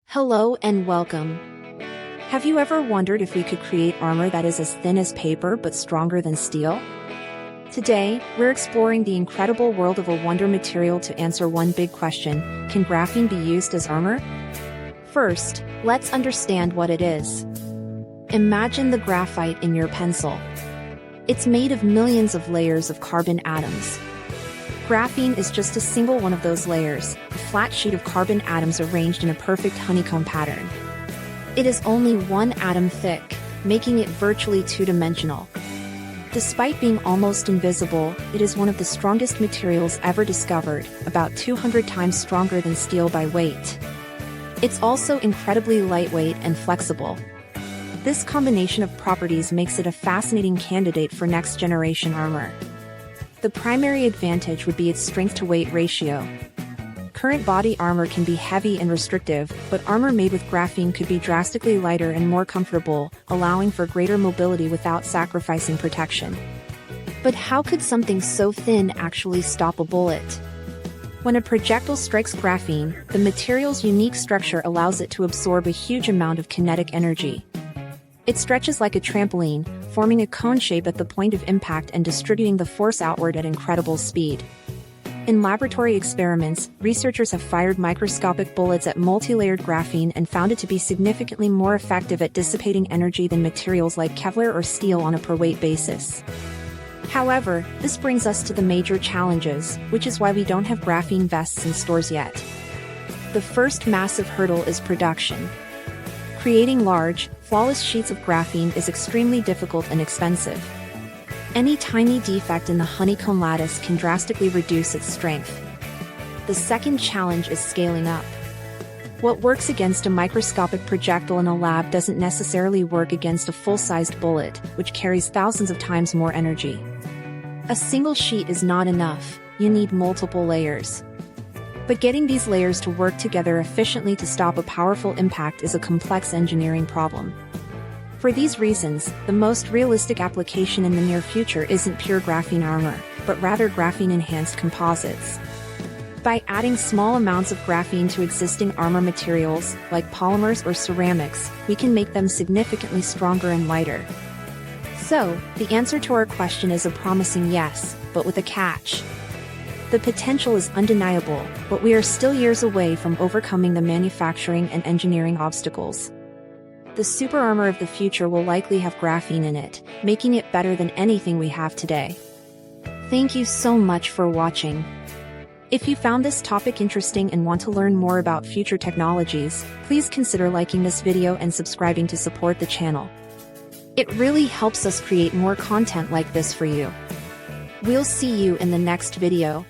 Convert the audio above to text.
Hello and welcome. Have you ever wondered if we could create armor that is as thin as paper but stronger than steel? Today, we're exploring the incredible world of a wonder material to answer one big question: can graphene be used as armor? First, let's understand what it is. Imagine the graphite in your pencil. It's made of millions of layers of carbon atoms. Graphene is just a single one of those layers, a flat sheet of carbon atoms arranged in a perfect honeycomb pattern. It is only one atom thick, making it virtually two-dimensional. Despite being almost invisible, it is one of the strongest materials ever discovered, about 200 times stronger than steel by weight. It's also incredibly lightweight and flexible. This combination of properties makes it a fascinating candidate for next-generation armor. The primary advantage would be its strength-to-weight ratio. Current body armor can be heavy and restrictive, but armor made with graphene could be drastically lighter and more comfortable, allowing for greater mobility without sacrificing protection. But how could something so thin actually stop a bullet? When a projectile strikes graphene, the material's unique structure allows it to absorb a huge amount of kinetic energy. It stretches like a trampoline, forming a cone shape at the point of impact and distributing the force outward at incredible speed. In laboratory experiments, researchers have fired microscopic bullets at multi-layered graphene and found it to be significantly more effective at dissipating energy than materials like Kevlar or steel on a per-weight basis. However, this brings us to the major challenges, which is why we don't have graphene vests in stores yet. The first massive hurdle is production. Creating large, flawless sheets of graphene is extremely difficult and expensive. Any tiny defect in the honeycomb lattice can drastically reduce its strength. The second challenge is scaling up. What works against a microscopic projectile in a lab doesn't necessarily work against a full-sized bullet, which carries thousands of times more energy. A single sheet is not enough, you need multiple layers. But getting these layers to work together efficiently to stop a powerful impact is a complex engineering problem. For these reasons, the most realistic application in the near future isn't pure graphene armor, but rather graphene-enhanced composites. By adding small amounts of graphene to existing armor materials, like polymers or ceramics, we can make them significantly stronger and lighter. So, the answer to our question is a promising yes, but with a catch. The potential is undeniable, but we are still years away from overcoming the manufacturing and engineering obstacles. The super armor of the future will likely have graphene in it, making it better than anything we have today. Thank you so much for watching. If you found this topic interesting and want to learn more about future technologies, please consider liking this video and subscribing to support the channel. It really helps us create more content like this for you. We'll see you in the next video.